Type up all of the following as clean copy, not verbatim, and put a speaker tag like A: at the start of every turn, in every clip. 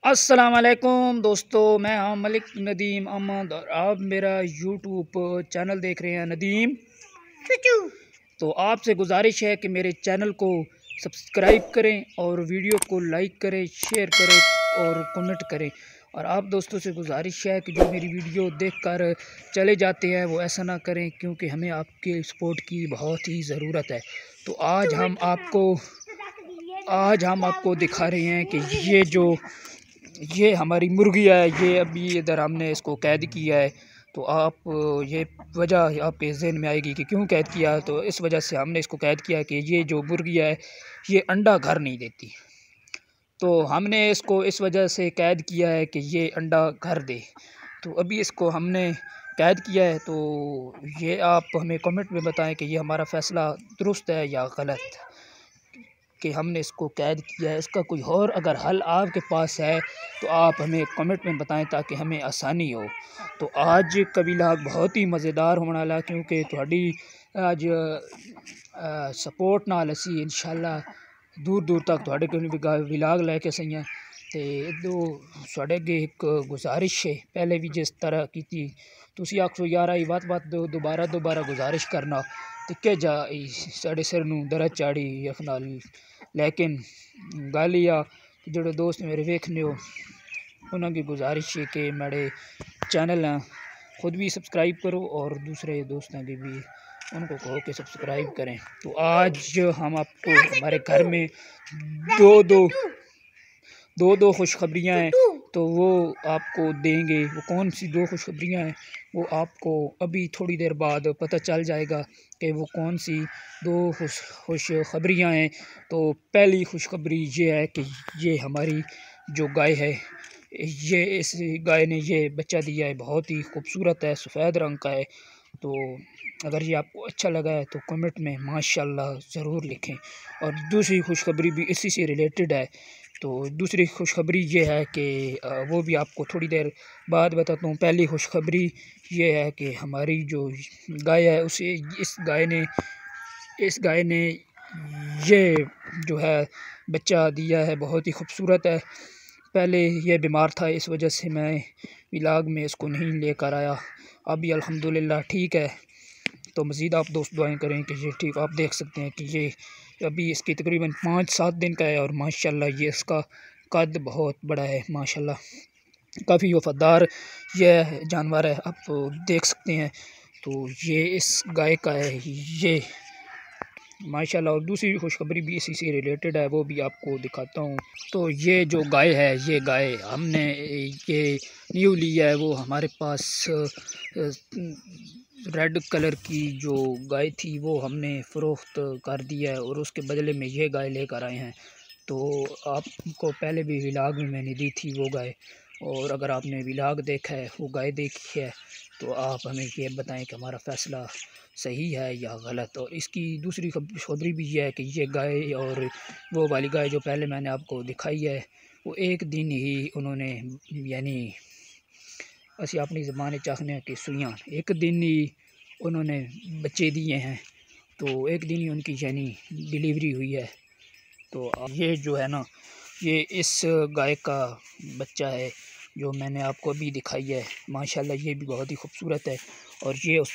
A: अस्सलाम वालेकुम दोस्तों, मैं हाँ मलिक नदीम अहमद और आप मेरा यूट्यूब चैनल देख रहे हैं नदीम चूचू। तो आपसे गुजारिश है कि मेरे चैनल को सब्सक्राइब करें और वीडियो को लाइक करें, शेयर करें और कमेंट करें। और आप दोस्तों से गुजारिश है कि जो मेरी वीडियो देखकर चले जाते हैं वो ऐसा ना करें, क्योंकि हमें आपके सपोर्ट की बहुत ही ज़रूरत है। तो आज हम आपको दिखा रहे हैं कि ये हमारी मुर्गी है। ये अभी इधर हमने इसको कैद किया है। तो आप ये वजह आपके जहन में आएगी कि क्यों कैद किया। तो इस वजह से हमने इसको कैद किया कि ये जो मुर्गी है ये अंडा घर नहीं देती। तो हमने इसको इस वजह से कैद किया है कि ये अंडा घर दे। तो अभी इसको हमने कैद किया है। तो ये आप हमें कमेंट में बताएं कि ये हमारा फ़ैसला दुरुस्त है या गलत कि हमने इसको कैद किया है। इसका कोई और अगर हल आपके पास है तो आप हमें कमेंट में बताएं ताकि हमें आसानी हो। तो आज का व्लॉग बहुत ही मज़ेदार होने वाला, क्योंकि थोड़ी आज सपोर्ट नाल असी इंशाल्लाह दूर दूर तक थोड़े कोल व्लॉग लैके सही हैं। तो इदो साढ़े अगे एक गुजारिश है, पहले भी जिस तरह की थी तुसी आखो यार आई बात दोबारा गुजारिश करना तो क्या जा साढ़े सिर नूं दरद चाड़ी यख नाल। लेकिन गल या जोड़े दोस्त मेरे वेखने हो उन्होंने गुजारिश है कि मेरे चैनल खुद भी सब्सक्राइब करो और दूसरे दोस्तों के भी उनको कहो कि सब्सक्राइब करें। तो आज हम आपको हमारे घर में दो खुशखबरियाँ हैं, तो वो आपको देंगे। वो कौन सी दो खुशखबरियाँ हैं वो आपको अभी थोड़ी देर बाद पता चल जाएगा कि वो कौन सी दो खुशखबरियाँ हैं। तो पहली खुशखबरी ये है कि ये हमारी जो गाय है, ये इस गाय ने ये बच्चा दिया है, बहुत ही खूबसूरत है, सफ़ेद रंग का है। तो अगर ये आपको अच्छा लगा है तो कमेंट में माशाल्लाह ज़रूर लिखें। और दूसरी खुशखबरी भी इसी से रिलेटेड है। तो दूसरी खुशखबरी ये है कि वो भी आपको थोड़ी देर बाद बताता हूँ। पहली खुशखबरी ये है कि हमारी जो गाय है उसे इस गाय ने ये जो है बच्चा दिया है, बहुत ही खूबसूरत है। पहले ये बीमार था, इस वजह से मैं व्लॉग में इसको नहीं लेकर आया। अभी अल्हम्दुलिल्लाह ठीक है। तो मज़ीद आप दोस्त दुआएं करें कि ये ठीक। आप देख सकते हैं कि ये अभी इसकी तकरीबन 5-7 दिन का है और माशाल्लाह ये इसका कद बहुत बड़ा है। माशाल्लाह काफ़ी वफ़ादार ये जानवर है, आप देख सकते हैं। तो ये इस गाय का है ये माशाल्लाह। और दूसरी खुशखबरी भी इसी से रिलेटेड है, वो भी आपको दिखाता हूँ। तो ये जो गाय है, ये गाय हमने ये न्यू ली है। वो हमारे पास रेड कलर की जो गाय थी वो हमने फ़रोख्त कर दिया है और उसके बदले में ये गाय लेकर आए हैं। तो आपको पहले भी व्लॉग में मैंने दी थी वो गाय, और अगर आपने व्लॉग देखा है, वो गाय देखी है, तो आप हमें ये बताएं कि हमारा फ़ैसला सही है या गलत। और इसकी दूसरी खुशखबरी भी ये है कि ये गाय और वो वाली गाय जो पहले मैंने आपको दिखाई है, वो एक दिन ही उन्होंने यानी असी अपनी ज़बान चाहने कि सुइयाँ एक दिन ही उन्होंने बच्चे दिए हैं। तो एक दिन ही उनकी यानी डिलीवरी हुई है। तो ये जो है ना, ये इस गाय का बच्चा है जो मैंने आपको अभी दिखाई है। माशाल्लाह ये भी बहुत ही खूबसूरत है। और ये उस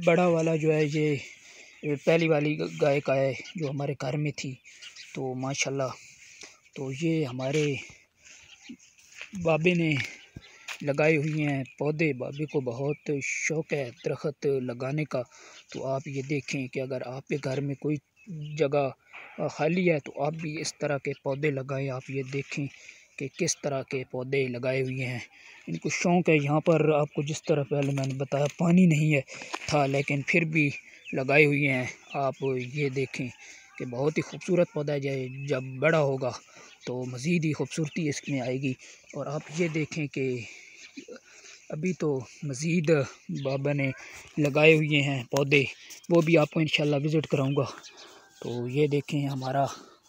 A: बड़ा वाला जो है ये पहली वाली गाय का है जो हमारे घर में थी। तो माशाल्लाह तो ये हमारे बाबे ने लगाई हुई हैं पौधे। बाबे को बहुत शौक़ है दरख्त लगाने का। तो आप ये देखें कि अगर आपके घर में कोई जगह खाली है तो आप भी इस तरह के पौधे लगाएं। आप ये देखें कि किस तरह के पौधे लगाए हुए हैं, इनको शौक़ है। यहाँ पर आपको जिस तरह पहले मैंने बताया पानी नहीं है था, लेकिन फिर भी लगाए हुए हैं। आप ये देखें कि बहुत ही खूबसूरत पौधा है। जब बड़ा होगा तो मज़ीद ही खूबसूरती इसमें आएगी। और आप ये देखें कि अभी तो मज़ीद बाबा ने लगाए हुए हैं पौधे, वो भी आपको इंशाल्लाह विज़िट कराऊंगा। तो ये देखें हमारा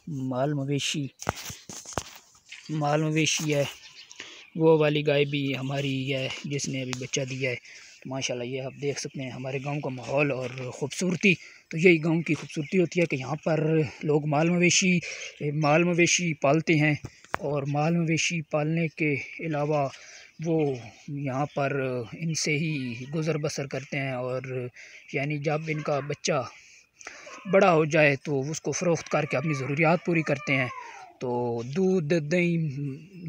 A: माल मवेशी है। वो वाली गाय भी हमारी है जिसने अभी बच्चा दिया है। तो माशाल्लाह ये आप देख सकते हैं हमारे गांव का माहौल और ख़ूबसूरती। तो यही गांव की खूबसूरती होती है कि यहाँ पर लोग माल मवेशी पालते हैं और माल मवेशी पालने के अलावा वो यहाँ पर इनसे ही गुज़र बसर करते हैं। और यानी जब इनका बच्चा बड़ा हो जाए तो उसको फ़रोख्त करके अपनी ज़रूरियात पूरी करते हैं। तो दूध, दही,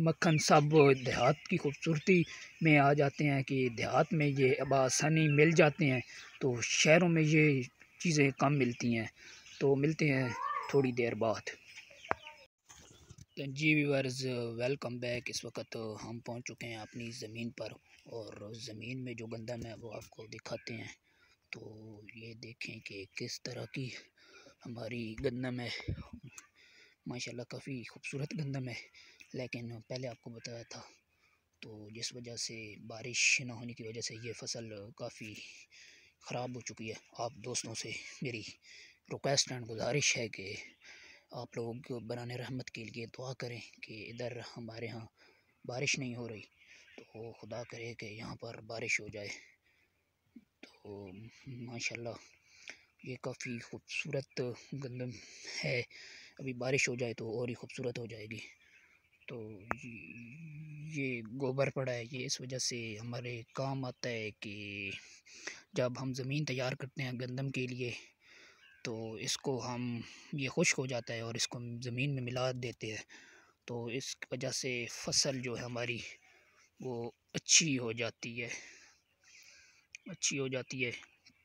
A: मक्खन सब देहात की खूबसूरती में आ जाते हैं कि देहात में ये अब आसानी मिल जाते हैं, तो शहरों में ये चीज़ें कम मिलती हैं। तो मिलते हैं थोड़ी देर बाद। तो जी व्यूअर्स, वेलकम बैक। इस वक्त हम पहुंच चुके हैं अपनी ज़मीन पर और ज़मीन में जो गंदम है वो आपको दिखाते हैं। तो ये देखें कि किस तरह की हमारी गंदम है। माशाल्लाह काफ़ी खूबसूरत गंदम है। लेकिन पहले आपको बताया था, तो जिस वजह से बारिश ना होने की वजह से ये फसल काफ़ी ख़राब हो चुकी है। आप दोस्तों से मेरी रिक्वेस्ट एंड गुजारिश है कि आप लोग बराने रहमत के लिए दुआ करें कि इधर हमारे यहाँ बारिश नहीं हो रही, तो खुदा करे कि यहाँ पर बारिश हो जाए। तो माशाल्लाह ये काफ़ी खूबसूरत गंदम है। अभी बारिश हो जाए तो और ही खूबसूरत हो जाएगी। तो ये गोबर पड़ा है, ये इस वजह से हमारे काम आता है कि जब हम ज़मीन तैयार करते हैं गंदम के लिए, तो इसको हम ये खुश्क हो जाता है और इसको हम ज़मीन में मिला देते हैं। तो इस वजह से फसल जो है हमारी वो अच्छी हो जाती है।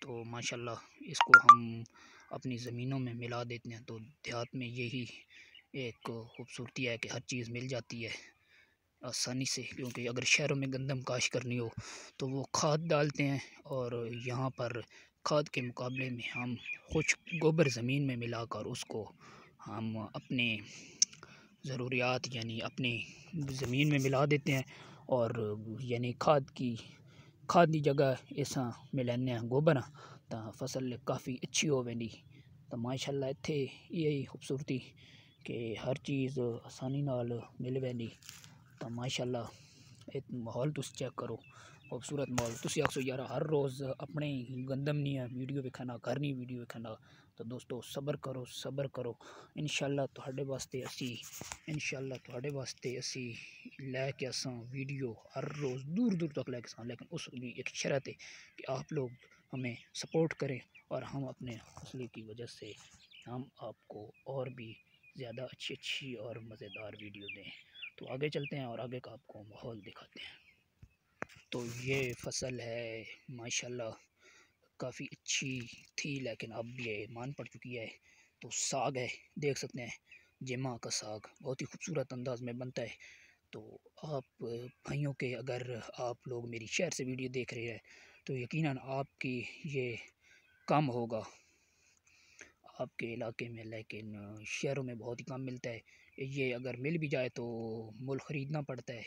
A: तो माशाल्लाह इसको हम अपनी ज़मीनों में मिला देते हैं। तो देहात में यही एक खूबसूरती है कि हर चीज़ मिल जाती है आसानी से, क्योंकि अगर शहरों में गंदम काश करनी हो तो वो खाद डालते हैं, और यहाँ पर खाद के मुकाबले में हम खुश्क गोबर ज़मीन में मिलाकर उसको हम अपने ज़रूरियात यानी अपनी ज़मीन में मिला देते हैं। और यानी खाद की जगह ऐसा मिलाने गोबर तो फसल काफ़ी अच्छी हो वेंदी। तो माशाल्लाह इत्थे यही खूबसूरती कि हर चीज़ आसानी नाल मिल वेंदी। तो माशाल्लाह एक माहौल तुस चेक करो, खूबसूरत माहौल। तुसी आखो यार हर रोज़ अपने गंदम नहीं है वीडियो वेखना, घर नहीं वीडियो वेखना। तो दोस्तों सबर करो। इंशाल्लाह तुहाडे वास्ते असी लैके आसां वीडियो हर रोज़ दूर दूर तक लैके आसां। लेकिन उस एक शर्त है कि आप लोग हमें सपोर्ट करें और हम अपने हौसले की वजह से हम आपको और भी ज़्यादा अच्छी और मज़ेदार वीडियो दें। तो आगे चलते हैं और आगे का आपको माहौल दिखाते हैं। तो ये फसल है माशाल्लाह काफ़ी अच्छी थी, लेकिन अब ये मान पड़ चुकी है। तो साग है, देख सकते हैं जेमा का साग बहुत ही खूबसूरत अंदाज में बनता है। तो आप भाइयों के अगर आप लोग मेरी शहर से वीडियो देख रहे हैं तो यकीनन आपकी ये कम होगा आपके इलाके में, लेकिन शहरों में बहुत ही कम मिलता है। ये अगर मिल भी जाए तो मुल ख़रीदना पड़ता है,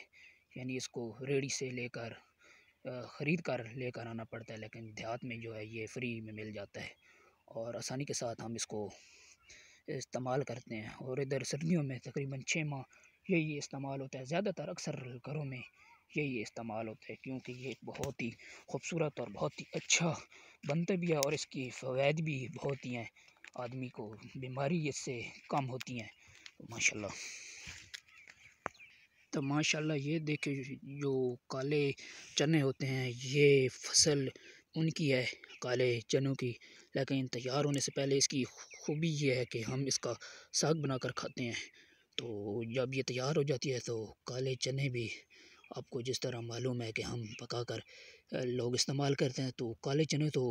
A: यानी इसको रेडी से लेकर ख़रीद कर लेकर आना पड़ता है। लेकिन देहात में जो है ये फ्री में मिल जाता है और आसानी के साथ हम इसको इस्तेमाल करते हैं। और इधर सर्दियों में तकरीबन 6 माह यही इस्तेमाल होता है। ज़्यादातर अक्सर घरों में यही इस्तेमाल होता है, क्योंकि ये बहुत ही खूबसूरत और बहुत ही अच्छा बनता भी है और इसकी फ़वाइद भी बहुत ही हैं। आदमी को बीमारी इससे कम होती हैं। तो माशाल्लाह ये देखे जो काले चने होते हैं ये फसल उनकी है, काले चनों की। लेकिन तैयार होने से पहले इसकी खूबी ये है कि हम इसका साग बनाकर खाते हैं। तो जब ये तैयार हो जाती है तो काले चने भी आपको जिस तरह मालूम है कि हम पकाकर लोग इस्तेमाल करते हैं। तो काले चने तो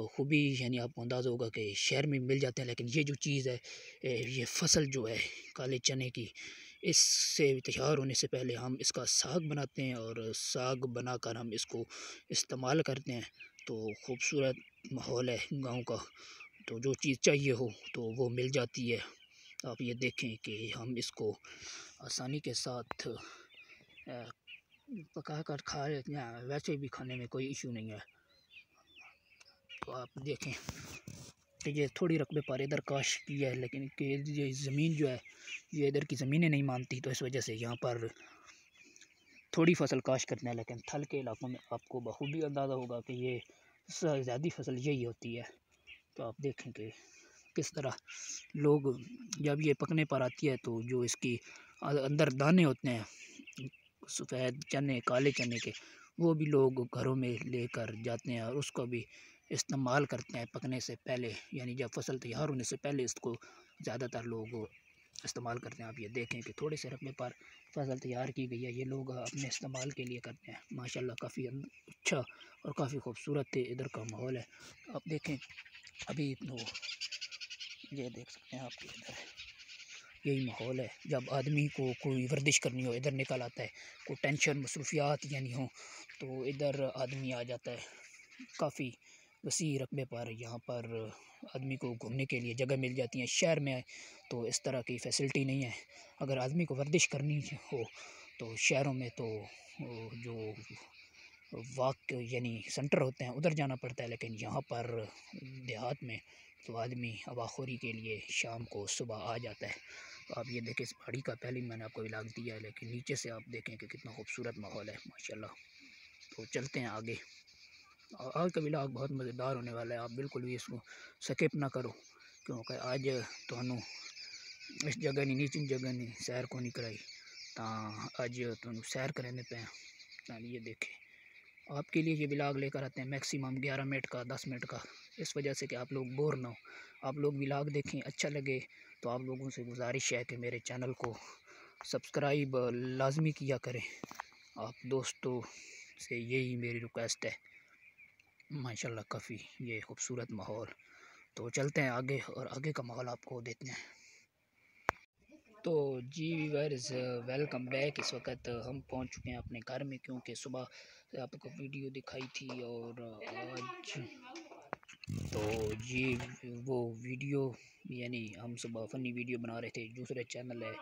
A: खूबी यानी आपको अंदाज़ा होगा कि शहर में मिल जाते हैं। लेकिन ये जो चीज़ है ये फसल जो है काले चने की, इससे तैयार होने से पहले हम इसका साग बनाते हैं और साग बनाकर हम इसको इस्तेमाल करते हैं। तो खूबसूरत माहौल है गाँव का। तो जो चीज़ चाहिए हो तो वो मिल जाती है। आप ये देखें कि हम इसको आसानी के साथ पका कर खा लेते हैं, वैसे भी खाने में कोई इशू नहीं है। तो आप देखें कि ये थोड़ी रकबे पर इधर काश की है, लेकिन कि ये ज़मीन जो है ये इधर की ज़मीनें नहीं मानती, तो इस वजह से यहाँ पर थोड़ी फसल काश करते हैं। लेकिन थल के इलाकों में आपको बखूबी अंदाज़ा होगा कि ये ज़्यादा फसल यही होती है। तो आप देखें कि किस तरह लोग जब ये पकने पर आती है तो जो इसकी अंदर दाने होते हैं सफ़ेद चने काले चने के, वो भी लोग घरों में लेकर जाते हैं और उसको भी इस्तेमाल करते हैं पकने से पहले, यानी जब फसल तैयार होने से पहले इसको ज़्यादातर लोग इस्तेमाल करते हैं। आप ये देखें कि थोड़े से रकबे पर फसल तैयार की गई है, ये लोग अपने इस्तेमाल के लिए करते हैं। माशाल्लाह काफ़ी अच्छा और काफ़ी खूबसूरत इधर का माहौल है। आप देखें अभी तो ये देख सकते हैं आप इधर यही माहौल है। जब आदमी को कोई वर्जिश करनी हो इधर निकल आता है, कोई टेंशन मसरूफियात यानी हो तो इधर आदमी आ जाता है। काफ़ी वसी रकबे पर यहाँ पर आदमी को घूमने के लिए जगह मिल जाती है। शहर में तो इस तरह की फैसिलिटी नहीं है। अगर आदमी को वर्जिश करनी हो तो शहरों में तो जो वॉक यानी सेंटर होते हैं उधर जाना पड़ता है, लेकिन यहाँ पर देहात में तो आदमी हवाखोरी के लिए शाम को सुबह आ जाता है। तो आप ये देखें इस पहाड़ी का पहले मैंने आपको इलाज दिया है, लेकिन नीचे से आप देखें कि कितना खूबसूरत माहौल है माशाल्लाह। तो चलते हैं आगे। आज का व्लॉग बहुत मज़ेदार होने वाला है, आप बिल्कुल भी इसको स्किप ना करो, क्योंकि आज तुहानू इस जगह नहीं नीची जगह नहीं सैर को नहीं कराई तो अज तुहानू सैर कराने पे ये देखें आपके लिए ये व्लॉग लेकर आते हैं मैक्सिमम 11 मिनट का 10 मिनट का, इस वजह से कि आप लोग बोर ना हो। आप लोग व्लॉग देखें, अच्छा लगे तो आप लोगों से गुजारिश है कि मेरे चैनल को सब्सक्राइब लाजमी किया करें। आप दोस्तों से यही मेरी रिक्वेस्ट है। माशाल्लाह काफ़ी ये खूबसूरत माहौल। तो चलते हैं आगे और आगे का माहौल आपको देते हैं। तो जी व्यूअर्स वेलकम बैक। इस वक्त हम पहुंच चुके हैं अपने घर में, क्योंकि सुबह आपको वीडियो दिखाई थी और आज तो ये वो वीडियो यानी हम सुबह फ़नी वीडियो बना रहे थे। दूसरे चैनल है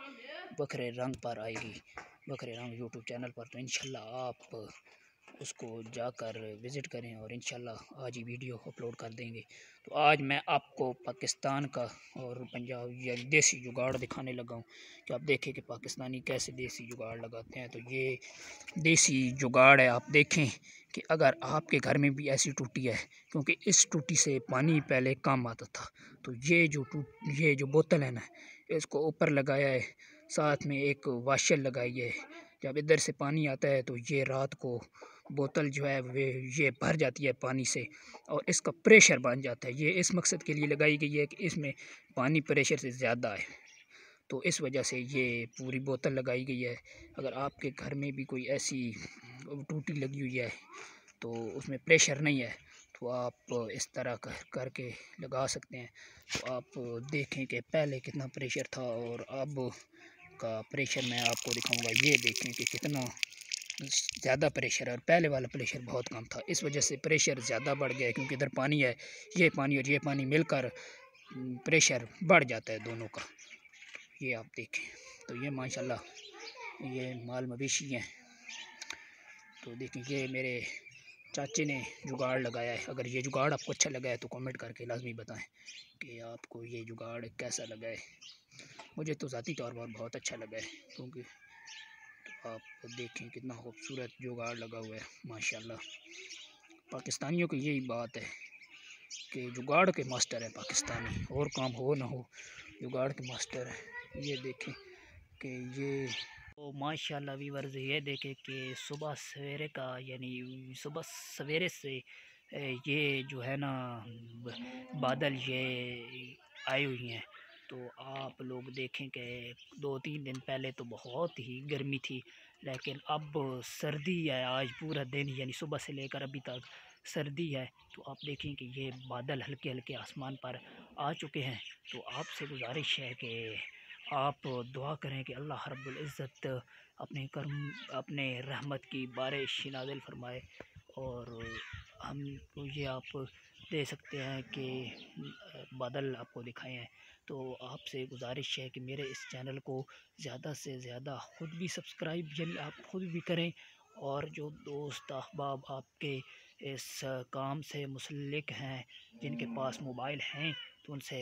A: बखरे रंग पर आएगी, बखरे रंग यूट्यूब चैनल पर, तो इंशाल्लाह आप उसको जाकर विज़िट करें और इंशाल्लाह आज ही वीडियो अपलोड कर देंगे। तो आज मैं आपको पाकिस्तान का और पंजाब या देसी जुगाड़ दिखाने लगा हूँ कि आप देखें कि पाकिस्तानी कैसे देसी जुगाड़ लगाते हैं। तो ये देसी जुगाड़ है, आप देखें कि अगर आपके घर में भी ऐसी टूटी है, क्योंकि इस टूटी से पानी पहले कम आता था, तो ये जो बोतल है ना, इसको ऊपर लगाया है, साथ में एक वाशर लगाई है। जब इधर से पानी आता है तो ये रात को बोतल जो है वे ये भर जाती है पानी से और इसका प्रेशर बन जाता है। ये इस मकसद के लिए लगाई गई है कि इसमें पानी प्रेशर से ज़्यादा है, तो इस वजह से ये पूरी बोतल लगाई गई है। अगर आपके घर में भी कोई ऐसी टूटी लगी हुई है तो उसमें प्रेशर नहीं है, तो आप इस तरह करके लगा सकते हैं। तो आप देखें कि पहले कितना प्रेशर था और अब का प्रेशर मैं आपको दिखाऊंगा। ये देखें कि कितना ज़्यादा प्रेशर है और पहले वाला प्रेशर बहुत कम था। इस वजह से प्रेशर ज़्यादा बढ़ गया है, क्योंकि इधर पानी है, ये पानी और ये पानी मिलकर प्रेशर बढ़ जाता है दोनों का। ये आप देखें तो ये माशाल्लाह ये माल मवेशी हैं। तो देखें ये मेरे चाचे ने जुगाड़ लगाया है। अगर ये जुगाड़ आपको अच्छा लगा है तो कमेंट करके लाजमी बताएं कि आपको ये जुगाड़ कैसा लगा है। मुझे तो ज़ाती तौर पर बहुत अच्छा लगा है, क्योंकि तो आप देखें कितना खूबसूरत जुगाड़ लगा हुआ है माशाल्लाह। पाकिस्तानियों की यही बात है कि जुगाड़ के मास्टर है पाकिस्तानी, और काम हो ना हो जुगाड़ के मास्टर है। ये देखें कि ये तो माशाल्लाह व्यूअर्स ये देखें कि सुबह सवेरे का यानी सुबह सवेरे से ये जो है ना बादल ये आई हुई हैं। तो आप लोग देखें कि 2-3 दिन पहले तो बहुत ही गर्मी थी, लेकिन अब सर्दी है। आज पूरा दिन यानी सुबह से लेकर अभी तक सर्दी है। तो आप देखें कि ये बादल हल्के हल्के आसमान पर आ चुके हैं। तो आपसे गुजारिश है कि आप दुआ करें कि अल्लाह रब्बुल इज़्ज़त अपने करम अपने रहमत की बारिश नाज़िल फरमाए। और हम तो ये आप दे सकते हैं कि बादल आपको दिखाए हैं। तो आपसे गुजारिश है कि मेरे इस चैनल को ज़्यादा से ज़्यादा ख़ुद भी सब्सक्राइब यानी आप ख़ुद भी करें, और जो दोस्त अहबाब आपके इस काम से मुसल्लिक हैं जिनके पास मोबाइल हैं तो उनसे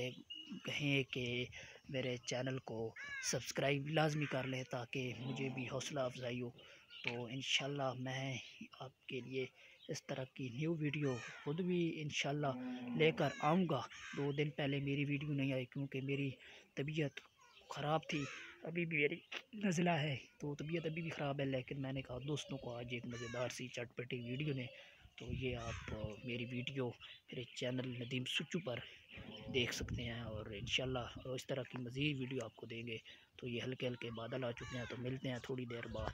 A: कहें कि मेरे चैनल को सब्सक्राइब लाजमी कर लें, ताकि मुझे भी हौसला अफजाई हो। तो इंशाल्लाह मैं आपके लिए इस तरह की न्यू वीडियो खुद भी इंशाल्लाह लेकर आऊँगा। 2 दिन पहले मेरी वीडियो नहीं आई क्योंकि मेरी तबीयत ख़राब थी। अभी भी मेरी नज़ला है तो तबीयत अभी भी ख़राब है, लेकिन मैंने कहा दोस्तों को आज एक मज़ेदार सी चटपटी वीडियो ने, तो ये आप मेरी वीडियो मेरे चैनल नदीम सुच्चू पर देख सकते हैं और इंशाल्लाह इस तरह की मज़ीद वीडियो आपको देंगे। तो ये हल्के हल्के बादल आ चुके हैं, तो मिलते हैं थोड़ी देर बाद।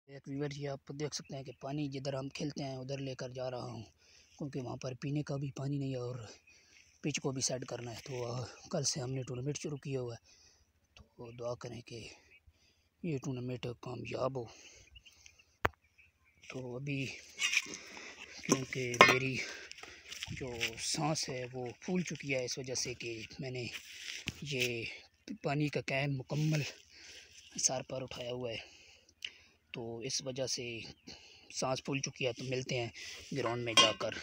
A: एक व्यूअर जी आप देख सकते हैं कि पानी जिधर हम खेलते हैं उधर लेकर जा रहा हूँ, क्योंकि वहाँ पर पीने का भी पानी नहीं है और पिच को भी सेट करना है। तो कल से हमने टूर्नामेंट शुरू किया हुआ है, तो दुआ करें कि ये टूर्नामेंट कामयाब हो। तो अभी क्योंकि मेरी जो सांस है वो फूल चुकी है, इस वजह से कि मैंने ये पानी का कैन मुकम्मल सर पर उठाया हुआ है, तो इस वजह से सांस फूल चुकी है। तो मिलते हैं ग्राउंड में जाकर।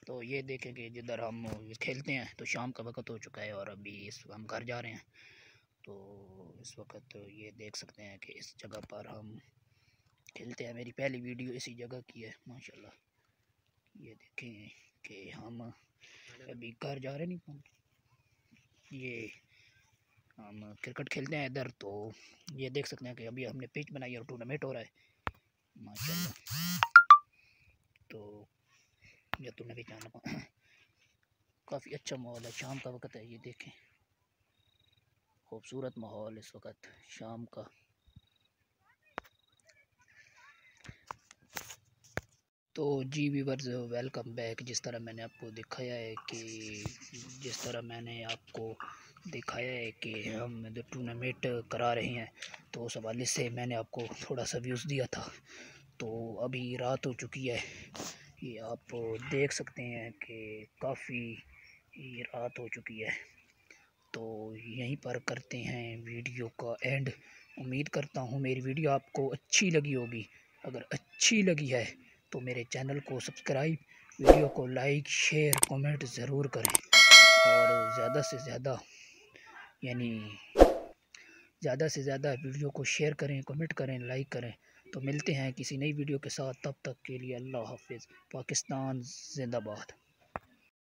A: तो ये देखें कि जिधर हम खेलते हैं, तो शाम का वक्त हो चुका है और अभी हम घर जा रहे हैं। तो इस वक्त ये देख सकते हैं कि इस जगह पर हम खेलते हैं। मेरी पहली वीडियो इसी जगह की है माशाल्लाह। ये देखें कि हम अभी घर जा रहे नहीं, ये हम क्रिकेट खेलते हैं इधर। तो ये देख सकते हैं कि अभी हमने पिच बनाई और टूर्नामेंट हो रहा है माशाल्लाह। तो ये टूर्नामेंट जाना काफ़ी अच्छा माहौल है, शाम का वक्त है। ये देखें खूबसूरत माहौल इस वक्त शाम का। तो जी व्यूअर्स वेलकम बैक। जिस तरह मैंने आपको दिखाया है कि हम जो टूर्नामेंट करा रहे हैं, तो उस हवाले से मैंने आपको थोड़ा सा व्यूज़ दिया था। तो अभी रात हो चुकी है, ये आप देख सकते हैं कि काफ़ी रात हो चुकी है। तो यहीं पर करते हैं वीडियो का एंड। उम्मीद करता हूँ मेरी वीडियो आपको अच्छी लगी होगी। अगर अच्छी लगी है तो मेरे चैनल को सब्सक्राइब, वीडियो को लाइक शेयर कमेंट ज़रूर करें और ज़्यादा से ज़्यादा वीडियो को शेयर करें, कमेंट करें, लाइक करें। तो मिलते हैं किसी नई वीडियो के साथ, तब तक के लिए अल्लाह हाफिज़। पाकिस्तान जिंदाबाद।